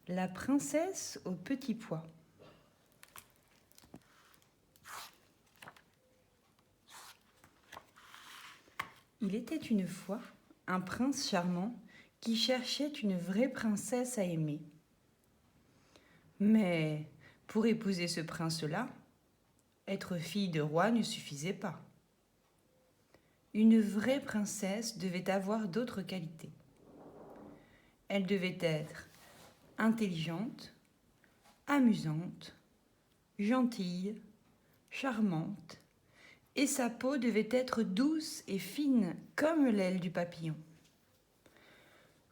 La princesse au petit pois. Il était une fois un prince charmant qui cherchait une vraie princesse à aimer. Mais pour épouser ce prince-là, être fille de roi ne suffisait pas. Une vraie princesse devait avoir d'autres qualités. Elle devait être intelligente, amusante, gentille, charmante, et sa peau devait être douce et fine comme l'aile du papillon.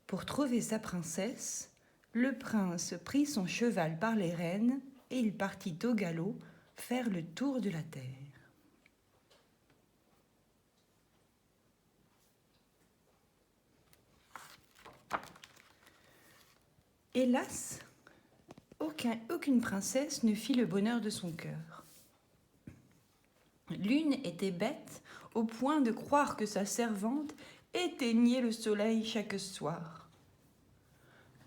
Pour trouver sa princesse, le prince prit son cheval par les rênes et il partit au galop faire le tour de la terre. Hélas, aucune princesse ne fit le bonheur de son cœur. L'une était bête au point de croire que sa servante éteignait le soleil chaque soir.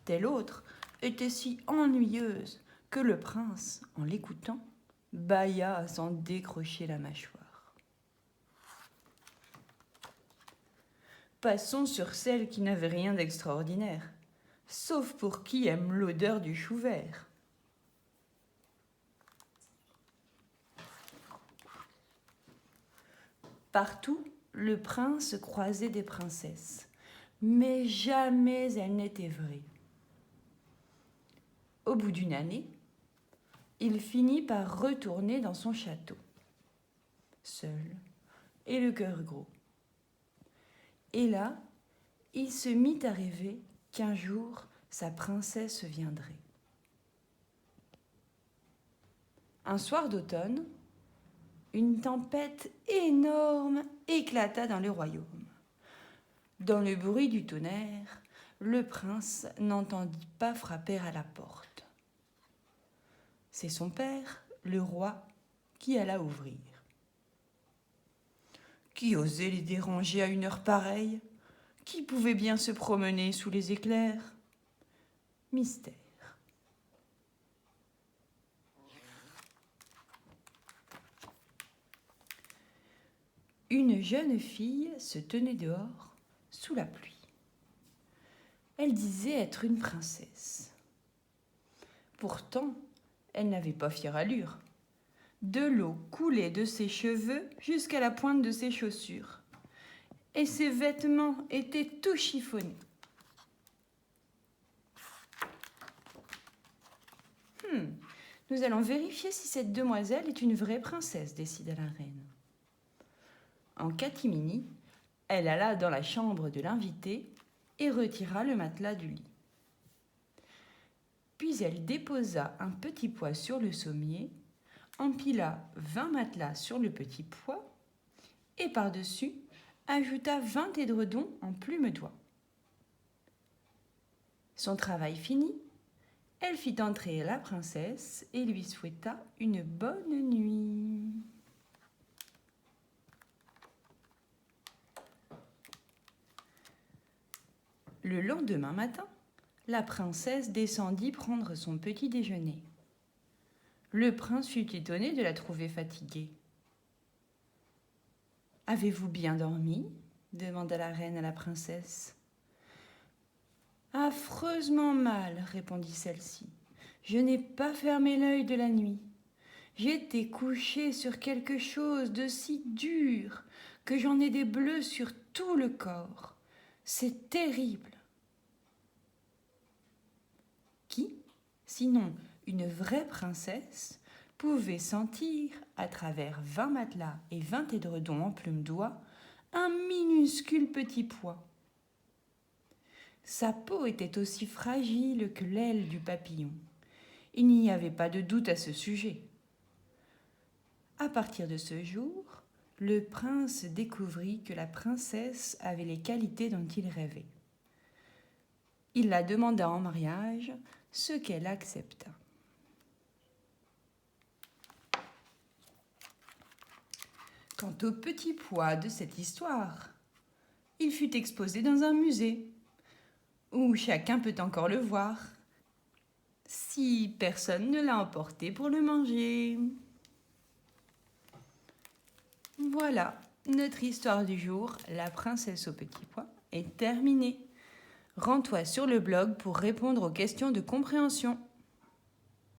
Telle autre était si ennuyeuse que le prince, en l'écoutant, bâilla à s'en décrocher la mâchoire. Passons sur celle qui n'avait rien d'extraordinaire, sauf pour qui aime l'odeur du chou vert. Partout, le prince croisait des princesses, mais jamais elles n'étaient vraies. Au bout d'une année, il finit par retourner dans son château, seul et le cœur gros. Et là, il se mit à rêver qu'un jour, sa princesse viendrait. Un soir d'automne, une tempête énorme éclata dans le royaume. Dans le bruit du tonnerre, le prince n'entendit pas frapper à la porte. C'est son père, le roi, qui alla ouvrir. Qui osait les déranger à une heure pareille? Qui pouvait bien se promener sous les éclairs? Mystère. Une jeune fille se tenait dehors, sous la pluie. Elle disait être une princesse. Pourtant, elle n'avait pas fière allure. De l'eau coulait de ses cheveux jusqu'à la pointe de ses chaussures. Et ses vêtements étaient tout chiffonnés. Nous allons vérifier si cette demoiselle est une vraie princesse, décida la reine. En catimini, elle alla dans la chambre de l'invité et retira le matelas du lit. Puis elle déposa un petit pois sur le sommier, empila 20 matelas sur le petit pois et par-dessus ajouta 20 édredons en plume d'oie. Son travail fini, elle fit entrer la princesse et lui souhaita une bonne nuit. Le lendemain matin, la princesse descendit prendre son petit déjeuner. Le prince fut étonné de la trouver fatiguée. « Avez-vous bien dormi ?» demanda la reine à la princesse. « Affreusement mal, » répondit celle-ci. « Je n'ai pas fermé l'œil de la nuit. J'étais couchée sur quelque chose de si dur que j'en ai des bleus sur tout le corps. C'est terrible. » Qui, sinon une vraie princesse, pouvait sentir, à travers 20 matelas et 20 édredons en plume d'oie, un minuscule petit pois. Sa peau était aussi fragile que l'aile du papillon. Il n'y avait pas de doute à ce sujet. À partir de ce jour, le prince découvrit que la princesse avait les qualités dont il rêvait. Il la demanda en mariage, ce qu'elle accepta. Quant au petit pois de cette histoire, il fut exposé dans un musée, où chacun peut encore le voir. si personne ne l'a emporté pour le manger. Voilà, notre histoire du jour, la princesse au petit pois, est terminée. Rends-toi sur le blog pour répondre aux questions de compréhension.